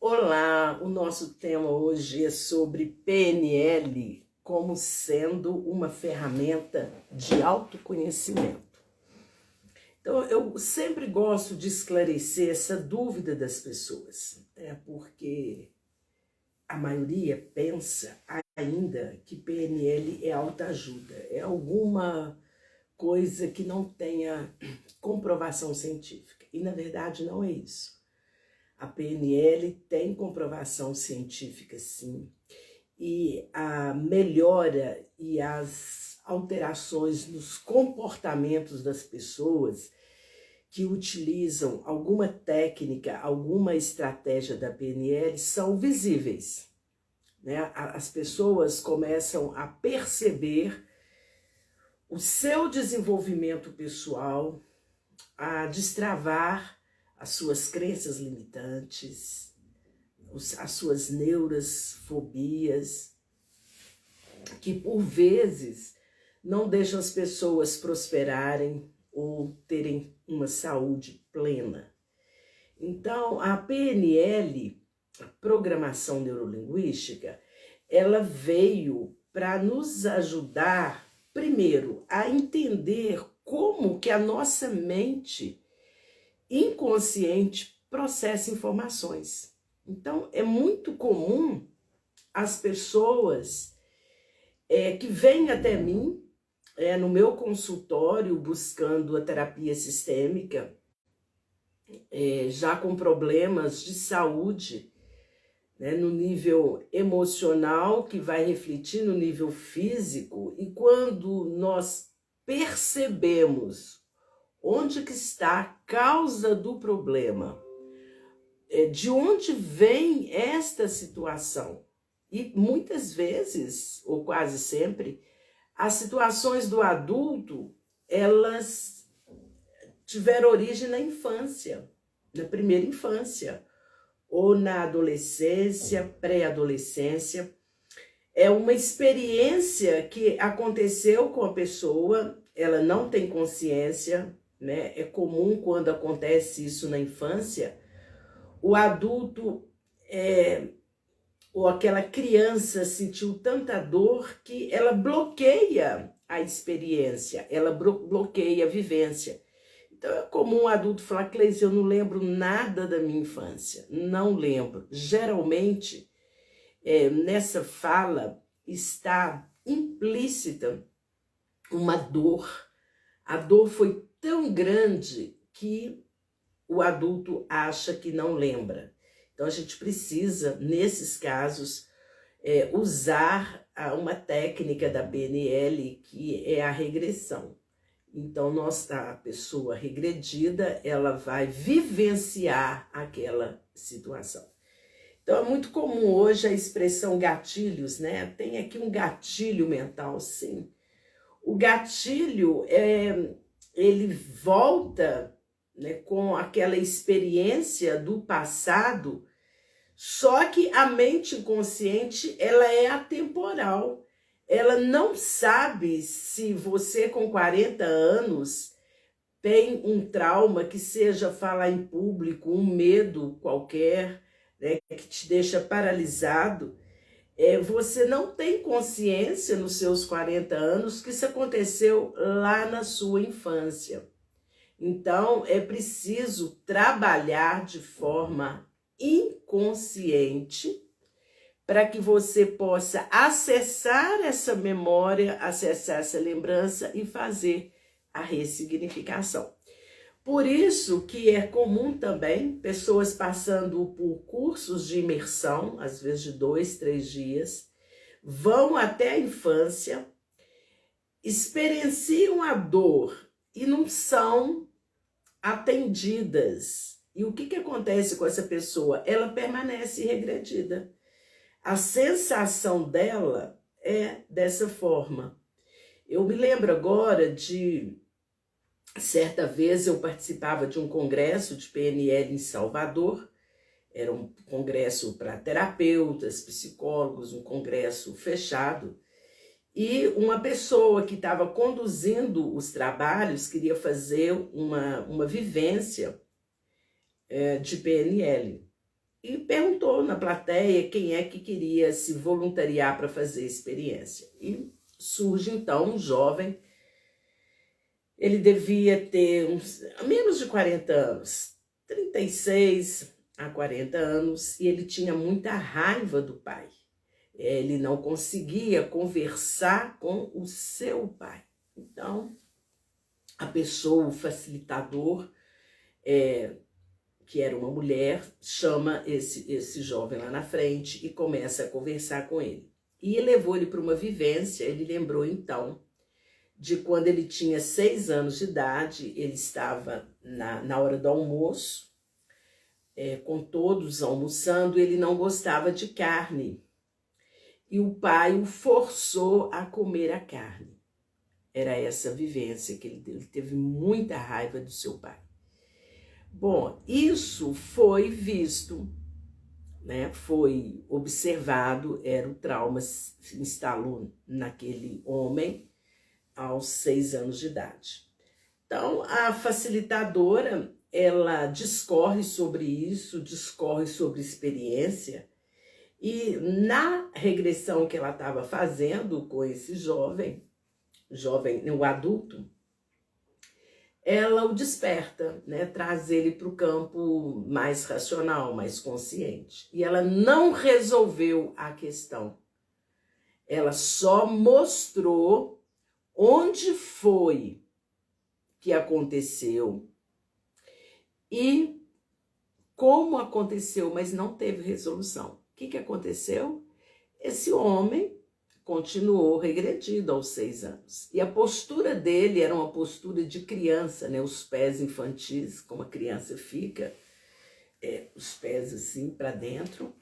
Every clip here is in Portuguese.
Olá, o nosso tema hoje é sobre PNL como sendo uma ferramenta de autoconhecimento. Então, eu sempre gosto de esclarecer essa dúvida das pessoas, porque a maioria pensa ainda que PNL é autoajuda, é alguma coisa que não tenha comprovação científica. E, na verdade, não é isso. A PNL tem comprovação científica, sim, e a melhora e as alterações nos comportamentos das pessoas que utilizam alguma técnica, alguma estratégia da PNL são visíveis, né? As pessoas começam a perceber o seu desenvolvimento pessoal, a destravar as suas crenças limitantes, as suas neuras, fobias, que por vezes não deixam as pessoas prosperarem ou terem uma saúde plena. Então, a PNL, a Programação Neurolinguística, ela veio para nos ajudar, primeiro, a entender como que a nossa mente inconsciente processa informações. Então, é muito comum as pessoas que vêm até mim, no meu consultório, buscando a terapia sistêmica, já com problemas de saúde, né, no nível emocional, que vai refletir no nível físico, e quando nós percebemos onde que está a causa do problema, de onde vem esta situação. E muitas vezes, ou quase sempre, as situações do adulto, elas tiveram origem na infância, na primeira infância, ou na adolescência, pré-adolescência. É uma experiência que aconteceu com a pessoa, ela não tem consciência, né? É comum quando acontece isso na infância, o adulto ou aquela criança sentiu tanta dor que ela bloqueia a experiência, ela bloqueia a vivência. Então é comum o adulto falar: Cleise, eu não lembro nada da minha infância, não lembro. Geralmente, nessa fala está implícita uma dor. A dor foi tão grande que o adulto acha que não lembra. Então, a gente precisa, nesses casos, usar uma técnica da PNL, que é a regressão. Então, a pessoa regredida, ela vai vivenciar aquela situação. Então, é muito comum hoje a expressão gatilhos, né? Tem aqui um gatilho mental, sim. O gatilho, ele volta, né, com aquela experiência do passado, só que a mente inconsciente, ela é atemporal. Ela não sabe se você com 40 anos tem um trauma, que seja falar em público, um medo qualquer, né, que te deixa paralisado. Você não tem consciência nos seus 40 anos que isso aconteceu lá na sua infância. Então, é preciso trabalhar de forma inconsciente para que você possa acessar essa memória, acessar essa lembrança e fazer a ressignificação. Por isso que é comum também pessoas passando por cursos de imersão, às vezes de 2, 3 dias, vão até a infância, experienciam a dor e não são atendidas. E o que acontece com essa pessoa? Ela permanece regredida. A sensação dela é dessa forma. Eu me lembro agora de, certa vez eu participava de um congresso de PNL em Salvador. Era um congresso para terapeutas, psicólogos, um congresso fechado. E uma pessoa que estava conduzindo os trabalhos queria fazer uma vivência de PNL. e perguntou na plateia quem é que queria se voluntariar para fazer a experiência. E surge então um jovem, ele devia ter menos de 40 anos, 36 a 40 anos, e ele tinha muita raiva do pai. Ele não conseguia conversar com o seu pai. Então, a pessoa, o facilitador, que era uma mulher, chama esse jovem lá na frente e começa a conversar com ele. E levou ele para uma vivência. Ele lembrou então de quando ele tinha 6 anos de idade, ele estava na hora do almoço, com todos almoçando, ele não gostava de carne. E o pai o forçou a comer a carne. Era essa vivência que ele teve muita raiva do seu pai. Bom, isso foi visto, né? Foi observado, era o trauma se instalou naquele homem aos 6 anos de idade. Então, a facilitadora, ela discorre sobre isso, discorre sobre experiência, e na regressão que ela estava fazendo com esse jovem, o adulto, ela o desperta, né? Traz ele para o campo mais racional, mais consciente. E ela não resolveu a questão. Ela só mostrou onde foi que aconteceu e como aconteceu, mas não teve resolução. O que aconteceu? Esse homem continuou regredido aos 6 anos. E a postura dele era uma postura de criança, né? Os pés infantis, como a criança fica, os pés assim para dentro.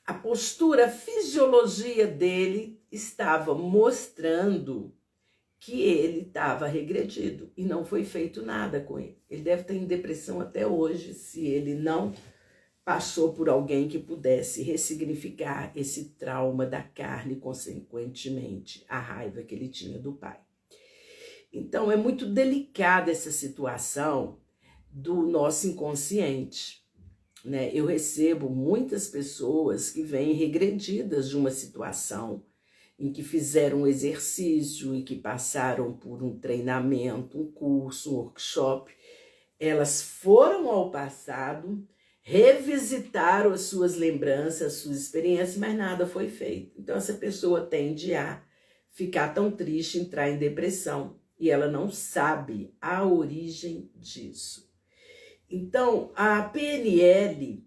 A postura, a fisiologia dele estava mostrando que ele estava regredido e não foi feito nada com ele. Ele deve estar em depressão até hoje, se ele não passou por alguém que pudesse ressignificar esse trauma da carne, consequentemente, a raiva que ele tinha do pai. Então, é muito delicada essa situação do nosso inconsciente, né? Eu recebo muitas pessoas que vêm regredidas de uma situação em que fizeram um exercício, em que passaram por um treinamento, um curso, um workshop. Elas foram ao passado, revisitaram as suas lembranças, as suas experiências, mas nada foi feito. Então, essa pessoa tende a ficar tão triste, entrar em depressão, e ela não sabe a origem disso. Então, a PNL,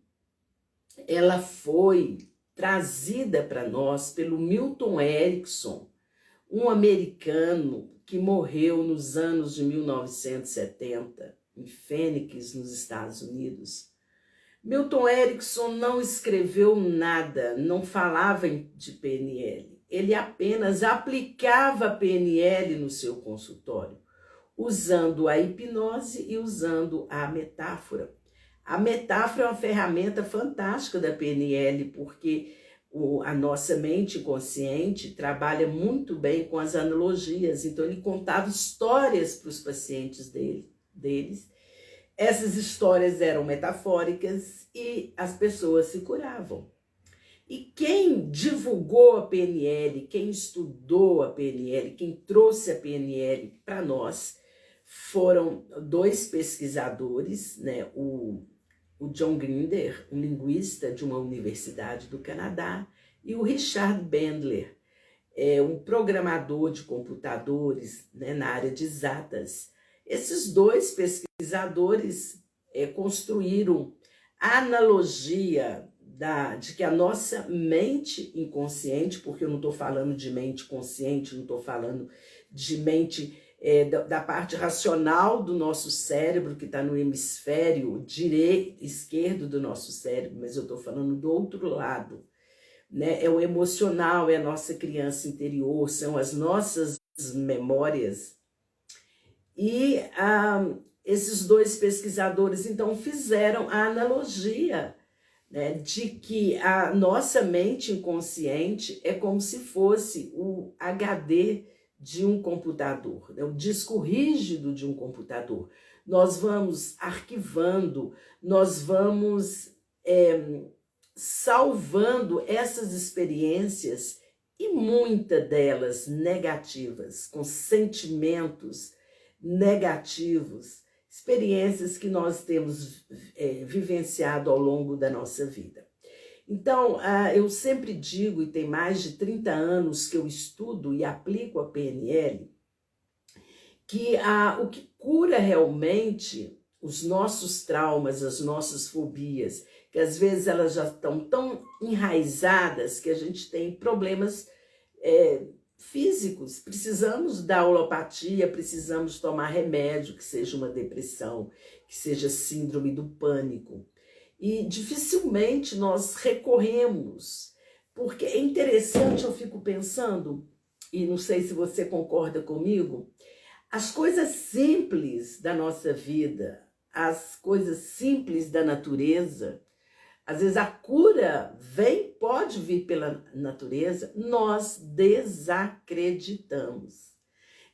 ela foi trazida para nós pelo Milton Erickson, um americano que morreu nos anos de 1970, em Phoenix, nos Estados Unidos. Milton Erickson não escreveu nada, não falava de PNL. Ele apenas aplicava a PNL no seu consultório, usando a hipnose e usando a metáfora. A metáfora é uma ferramenta fantástica da PNL, porque a nossa mente inconsciente trabalha muito bem com as analogias. Então, ele contava histórias para os pacientes deles. Essas histórias eram metafóricas e as pessoas se curavam. E quem divulgou a PNL, quem estudou a PNL, quem trouxe a PNL para nós, foram 2 pesquisadores, né? O John Grinder, um linguista de uma universidade do Canadá, e o Richard Bandler, um programador de computadores, né, na área de exatas. Esses 2 pesquisadores construíram a analogia de que a nossa mente inconsciente, porque eu não estou falando de mente consciente, não estou falando de mente da parte racional do nosso cérebro, que está no hemisfério esquerdo do nosso cérebro, mas eu estou falando do outro lado, né? É o emocional, é a nossa criança interior, são as nossas memórias. E esses 2 pesquisadores, então, fizeram a analogia, né, de que a nossa mente inconsciente é como se fosse o HD de um computador, né, o disco rígido de um computador. Nós vamos arquivando, nós vamos salvando essas experiências e muitas delas negativas, com sentimentos negativos, experiências que nós temos vivenciado ao longo da nossa vida. Então, eu sempre digo, e tem mais de 30 anos que eu estudo e aplico a PNL, que o que cura realmente os nossos traumas, as nossas fobias, que às vezes elas já estão tão enraizadas que a gente tem problemas físicos, precisamos da alopatia, precisamos tomar remédio, que seja uma depressão, que seja síndrome do pânico. E dificilmente nós recorremos, porque é interessante, eu fico pensando, e não sei se você concorda comigo, as coisas simples da nossa vida, as coisas simples da natureza, às vezes a cura pode vir pela natureza, nós desacreditamos.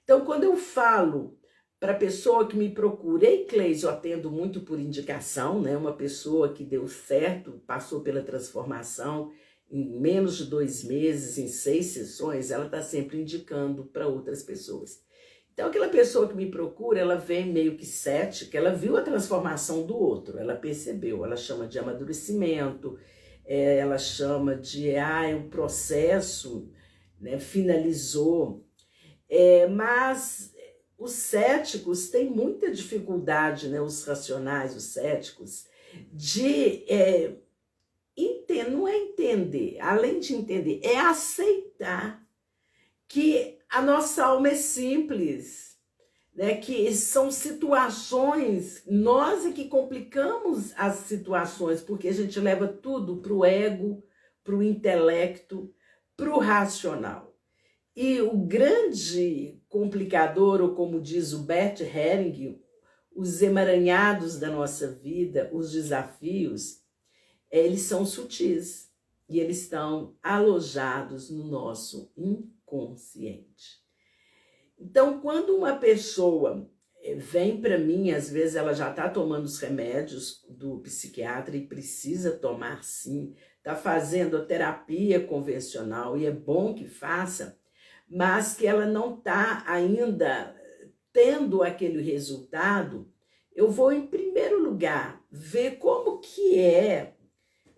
Então, quando eu falo para a pessoa que me procura, ei, Cleide, eu atendo muito por indicação, né? Uma pessoa que deu certo, passou pela transformação em menos de 2 meses, em 6 sessões, ela está sempre indicando para outras pessoas. Então, aquela pessoa que me procura, ela vem meio que cética, ela viu a transformação do outro, ela percebeu, ela chama de amadurecimento, ela chama de, um processo, né, finalizou, mas os céticos têm muita dificuldade, né, os racionais, os céticos, de não é entender, além de entender, é aceitar que a nossa alma é simples, né? Que são situações, nós é que complicamos as situações, porque a gente leva tudo para o ego, para o intelecto, para o racional. E o grande complicador, ou como diz o Bert Helling, os emaranhados da nossa vida, os desafios, eles são sutis e eles estão alojados no nosso inconsciente. Então, quando uma pessoa vem para mim, às vezes ela já está tomando os remédios do psiquiatra e precisa tomar sim, está fazendo a terapia convencional e é bom que faça, mas que ela não está ainda tendo aquele resultado, eu vou, em primeiro lugar, ver como que é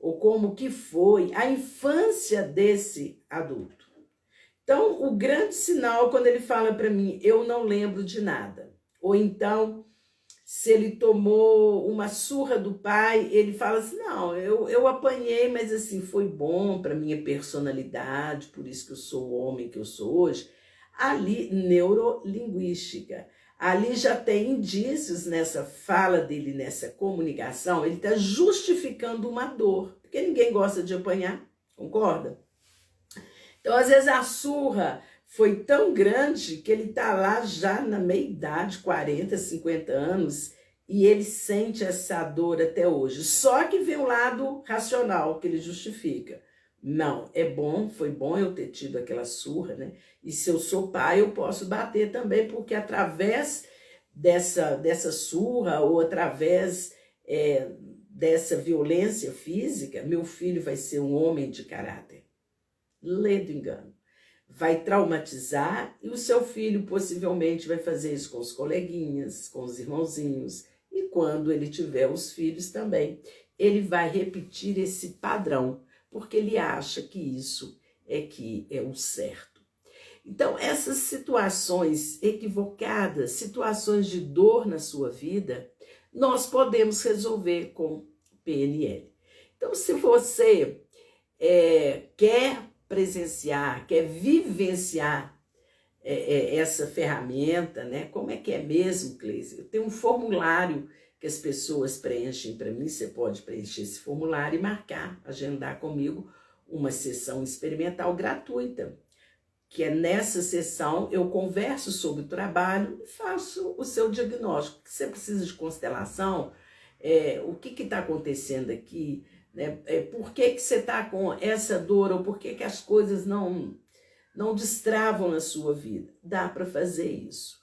ou como que foi a infância desse adulto. Então, o grande sinal, quando ele fala para mim, eu não lembro de nada. Ou então, se ele tomou uma surra do pai, ele fala assim, não, eu apanhei, mas assim, foi bom para minha personalidade, por isso que eu sou o homem que eu sou hoje. Ali, neurolinguística. Ali já tem indícios nessa fala dele, nessa comunicação, ele está justificando uma dor, porque ninguém gosta de apanhar, concorda? Então, às vezes, a surra foi tão grande que ele está lá já na meia-idade, 40, 50 anos, e ele sente essa dor até hoje. Só que vem o lado racional, que ele justifica. Não, foi bom eu ter tido aquela surra, né? E se eu sou pai, eu posso bater também, porque através dessa surra ou através dessa violência física, meu filho vai ser um homem de caráter. Lê do engano. Vai traumatizar e o seu filho possivelmente vai fazer isso com os coleguinhas, com os irmãozinhos. E quando ele tiver os filhos também, ele vai repetir esse padrão, porque ele acha que isso é o certo. Então, essas situações equivocadas, situações de dor na sua vida, nós podemos resolver com PNL. Então, se você quer presenciar, quer vivenciar essa ferramenta, né? Como é que é mesmo, Cleide? Eu tenho um formulário que as pessoas preenchem para mim, você pode preencher esse formulário e marcar, agendar comigo uma sessão experimental gratuita, que é nessa sessão eu converso sobre o trabalho e faço o seu diagnóstico. Você precisa de constelação? O que está acontecendo aqui? Né? Por que você está com essa dor ou por que as coisas não destravam na sua vida? Dá para fazer isso.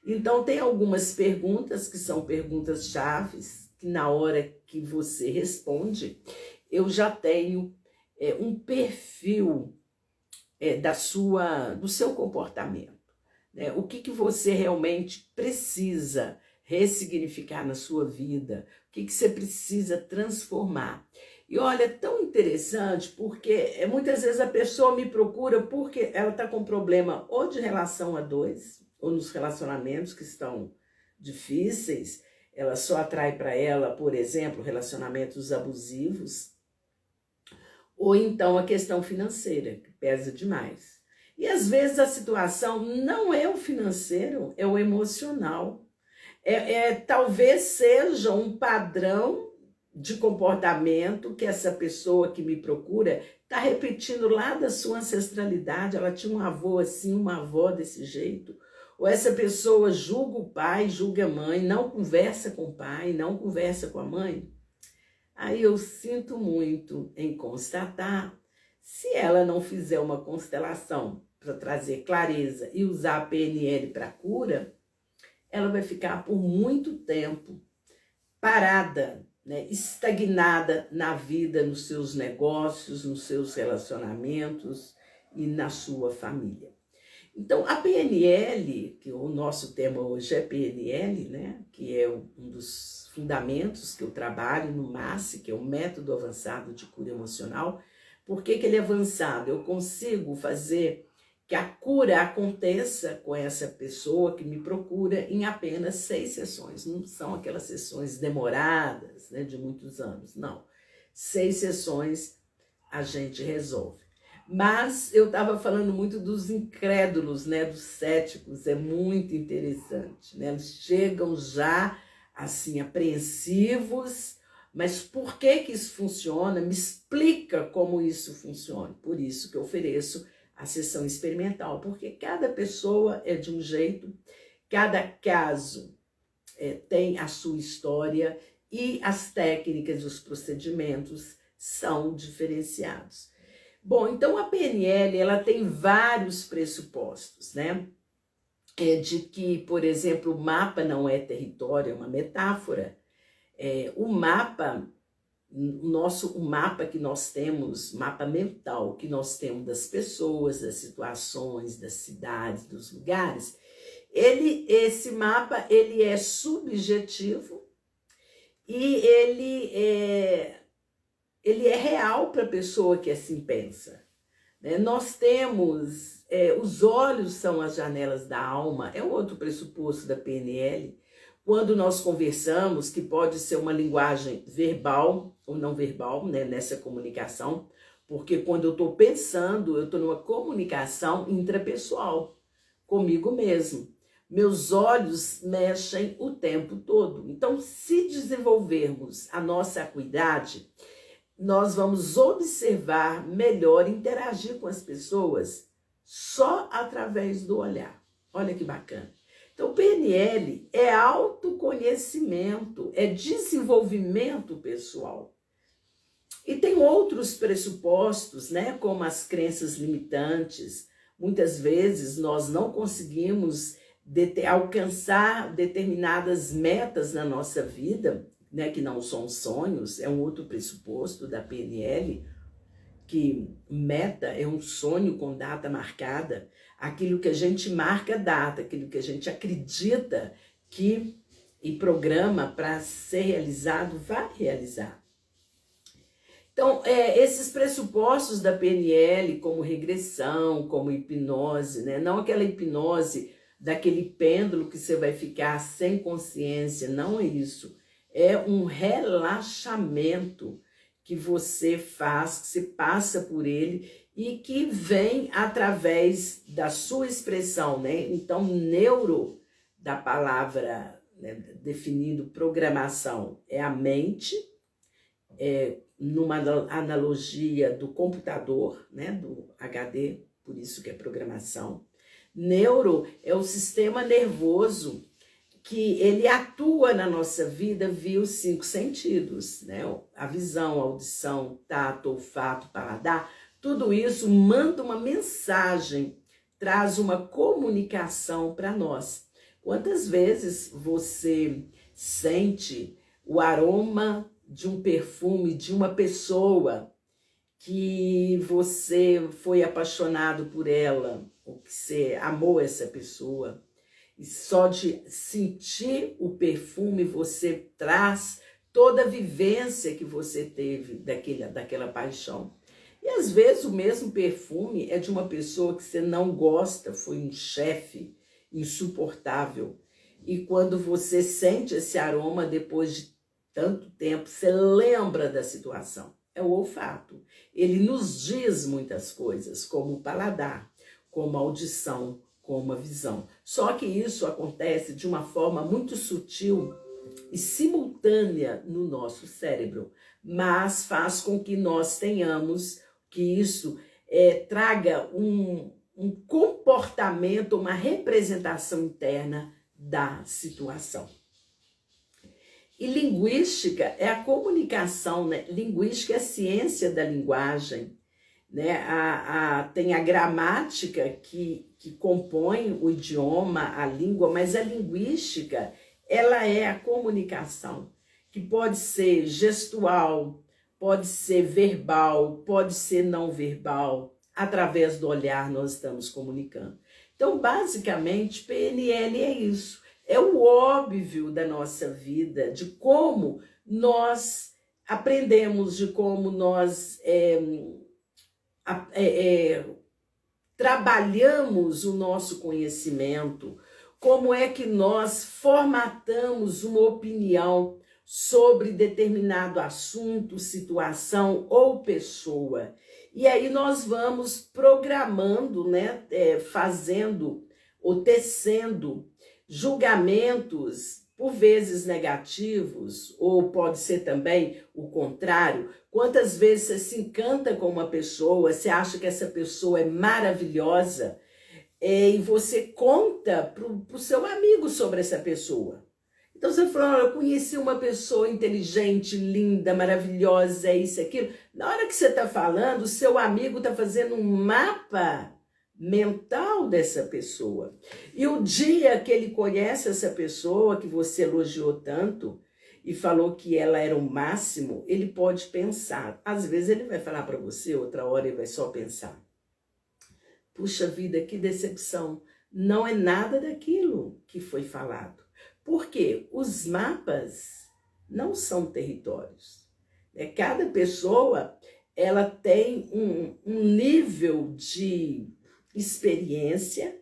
Então, tem algumas perguntas que são perguntas chaves, que na hora que você responde, eu já tenho um perfil do seu comportamento, né? O que você realmente precisa ressignificar na sua vida, o que você precisa transformar. E olha, é tão interessante, porque muitas vezes a pessoa me procura porque ela está com problema ou de relação a dois, ou nos relacionamentos que estão difíceis, ela só atrai para ela, por exemplo, relacionamentos abusivos, ou então a questão financeira, que pesa demais. E às vezes a situação não é o financeiro, é o emocional. Talvez seja um padrão de comportamento que essa pessoa que me procura está repetindo lá da sua ancestralidade. Ela tinha um avô assim, uma avó desse jeito. Ou essa pessoa julga o pai, julga a mãe, não conversa com o pai, não conversa com a mãe. Aí eu sinto muito em constatar, se ela não fizer uma constelação para trazer clareza e usar a PNL para cura, ela vai ficar por muito tempo parada, né, estagnada na vida, nos seus negócios, nos seus relacionamentos e na sua família. Então, a PNL, que o nosso tema hoje é PNL, né, que é um dos fundamentos que eu trabalho no MASE, que é o Método Avançado de Cura Emocional. Por que ele é avançado? Eu consigo fazer que a cura aconteça com essa pessoa que me procura em apenas 6 sessões. Não são aquelas sessões demoradas, né, de muitos anos, não. 6 sessões a gente resolve. Mas eu estava falando muito dos incrédulos, né, dos céticos, é muito interessante, né? Eles chegam já assim apreensivos, mas por que isso funciona? Me explica como isso funciona. Por isso que eu ofereço a sessão experimental, porque cada pessoa é de um jeito, cada caso tem a sua história e as técnicas, os procedimentos são diferenciados. Bom, então a PNL, ela tem vários pressupostos, né? De que, por exemplo, o mapa não é território, é uma metáfora. O mapa que nós temos, mapa mental que nós temos das pessoas, das situações, das cidades, dos lugares, esse mapa ele é subjetivo e ele é real para a pessoa que assim pensa, né? Nós temos, os olhos são as janelas da alma, é um outro pressuposto da PNL. Quando nós conversamos, que pode ser uma linguagem verbal ou não verbal, né, nessa comunicação, porque quando eu estou pensando, eu estou numa comunicação intrapessoal, comigo mesmo. Meus olhos mexem o tempo todo. Então, se desenvolvermos a nossa acuidade, nós vamos observar melhor, interagir com as pessoas só através do olhar. Olha que bacana. Então, PNL é autoconhecimento, é desenvolvimento pessoal. E tem outros pressupostos, né, como as crenças limitantes. Muitas vezes nós não conseguimos alcançar determinadas metas na nossa vida, né, que não são sonhos, é um outro pressuposto da PNL, que meta é um sonho com data marcada, aquilo que a gente marca data, aquilo que a gente acredita e programa para ser realizado, vai realizar. Então, esses pressupostos da PNL, como regressão, como hipnose, né? Não aquela hipnose daquele pêndulo que você vai ficar sem consciência, não é isso. É um relaxamento que você faz, que você passa por ele e que vem através da sua expressão, né? Então, neuro, da palavra, né, definindo programação, é a mente, numa analogia do computador, né, do HD, por isso que é programação. Neuro é o sistema nervoso que ele atua na nossa vida via os 5 sentidos, né? A visão, a audição, tato, olfato, paladar, tudo isso manda uma mensagem, traz uma comunicação para nós. Quantas vezes você sente o aroma de um perfume de uma pessoa que você foi apaixonado por ela, ou que você amou essa pessoa, e só de sentir o perfume você traz toda a vivência que você teve daquela paixão. E às vezes o mesmo perfume é de uma pessoa que você não gosta, foi um chefe insuportável. E quando você sente esse aroma depois de tanto tempo, você lembra da situação. É o olfato. Ele nos diz muitas coisas, como o paladar, como a audição, como a visão. Só que isso acontece de uma forma muito sutil e simultânea no nosso cérebro, mas faz com que nós tenhamos que isso traga um comportamento, uma representação interna da situação. E linguística é a comunicação, né? Linguística é a ciência da linguagem, né? Tem a gramática que compõe o idioma, a língua, mas a linguística, ela é a comunicação, que pode ser gestual, pode ser verbal, pode ser não verbal. Através do olhar nós estamos comunicando. Então, basicamente, PNL é isso. É o óbvio da nossa vida, de como nós aprendemos, de como nós trabalhamos o nosso conhecimento, como é que nós formatamos uma opinião sobre determinado assunto, situação ou pessoa. E aí nós vamos programando, né, fazendo ou tecendo julgamentos, por vezes negativos, ou pode ser também o contrário. Quantas vezes você se encanta com uma pessoa, você acha que essa pessoa é maravilhosa, e você conta para o seu amigo sobre essa pessoa. Então você falou, eu conheci uma pessoa inteligente, linda, maravilhosa, é isso, aquilo. Na hora que você está falando, o seu amigo está fazendo um mapa mental dessa pessoa. E o dia que ele conhece essa pessoa que você elogiou tanto e falou que ela era o máximo, ele pode pensar. Às vezes ele vai falar para você, outra hora ele vai só pensar. Puxa vida, que decepção. Não é nada daquilo que foi falado. Porque os mapas não são territórios. Cada pessoa ela tem um nível de experiência,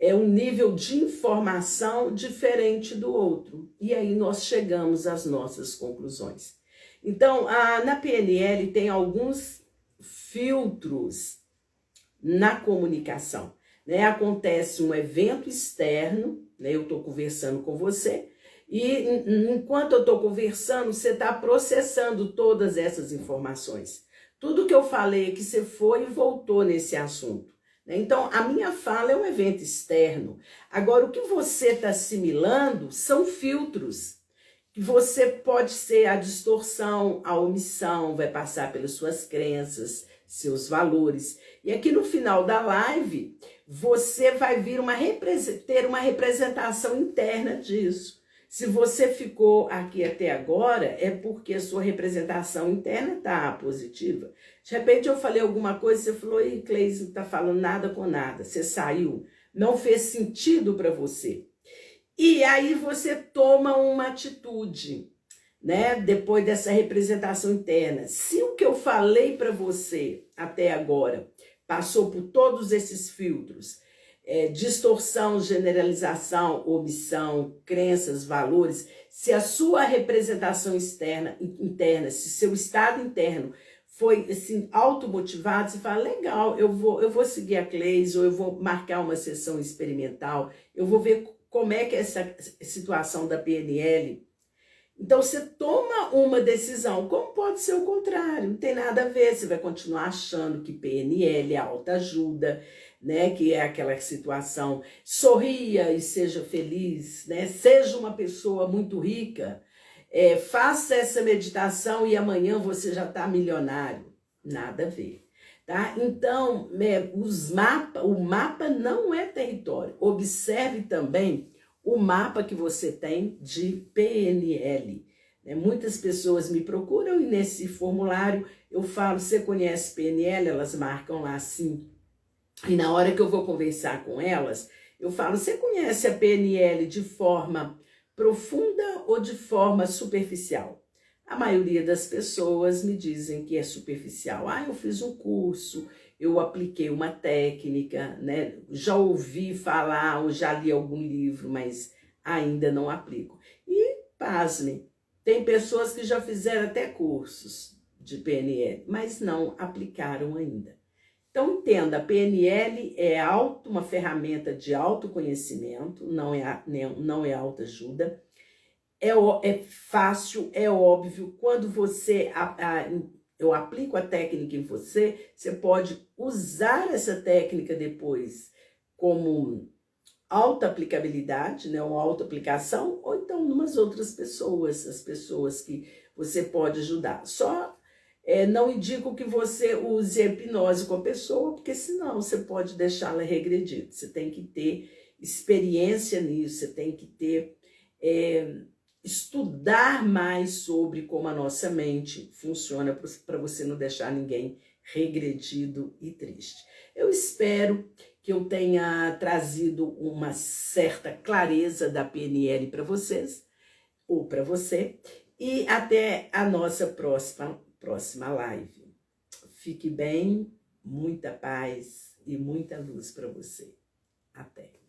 um nível de informação diferente do outro. E aí nós chegamos às nossas conclusões. Então, na PNL tem alguns filtros na comunicação. Acontece um evento externo, eu estou conversando com você, e enquanto eu estou conversando, você está processando todas essas informações. Tudo que eu falei é que você foi e voltou nesse assunto. Então, a minha fala é um evento externo. Agora, o que você está assimilando são filtros. Você pode ser a distorção, a omissão, vai passar pelas suas crenças, seus valores. E aqui no final da live, você vai ter uma representação interna disso. Se você ficou aqui até agora, é porque a sua representação interna está positiva. De repente eu falei alguma coisa, você falou, ei, Cleise, não está falando nada com nada. Você saiu, não fez sentido para você. E aí você toma uma atitude, né? Depois dessa representação interna. Se o que eu falei para você até agora passou por todos esses filtros, distorção, generalização, omissão, crenças, valores, se a sua representação interna, se seu estado interno foi assim, automotivado, você fala, legal, eu vou seguir a Cleise, ou eu vou marcar uma sessão experimental, eu vou ver como é que é essa situação da PNL. Então você toma uma decisão, como pode ser o contrário, não tem nada a ver, você vai continuar achando que PNL é autoajuda, né, que é aquela situação, sorria e seja feliz, né, seja uma pessoa muito rica, faça essa meditação e amanhã você já está milionário, nada a ver. Tá? Então, o mapa não é território, observe também o mapa que você tem de PNL, né? Muitas pessoas me procuram e nesse formulário eu falo, você conhece PNL? Elas marcam lá sim. E na hora que eu vou conversar com elas, eu falo, você conhece a PNL de forma profunda ou de forma superficial? A maioria das pessoas me dizem que é superficial. Ah, eu fiz um curso, eu apliquei uma técnica, né? Já ouvi falar ou já li algum livro, mas ainda não aplico. E, pasmem, tem pessoas que já fizeram até cursos de PNL, mas não aplicaram ainda. Então, entenda, a PNL é uma ferramenta de autoconhecimento, não é autoajuda. É fácil, é óbvio, quando eu aplico a técnica em você, você pode usar essa técnica depois como auto-aplicabilidade, né, uma auto-aplicação, ou então numas outras pessoas, as pessoas que você pode ajudar. Só não indico que você use a hipnose com a pessoa, porque senão você pode deixá-la regredir. Você tem que ter experiência nisso, você tem que ter... estudar mais sobre como a nossa mente funciona para você não deixar ninguém regredido e triste. Eu espero que eu tenha trazido uma certa clareza da PNL para vocês, ou para você, e até a nossa próxima live. Fique bem, muita paz e muita luz para você. Até!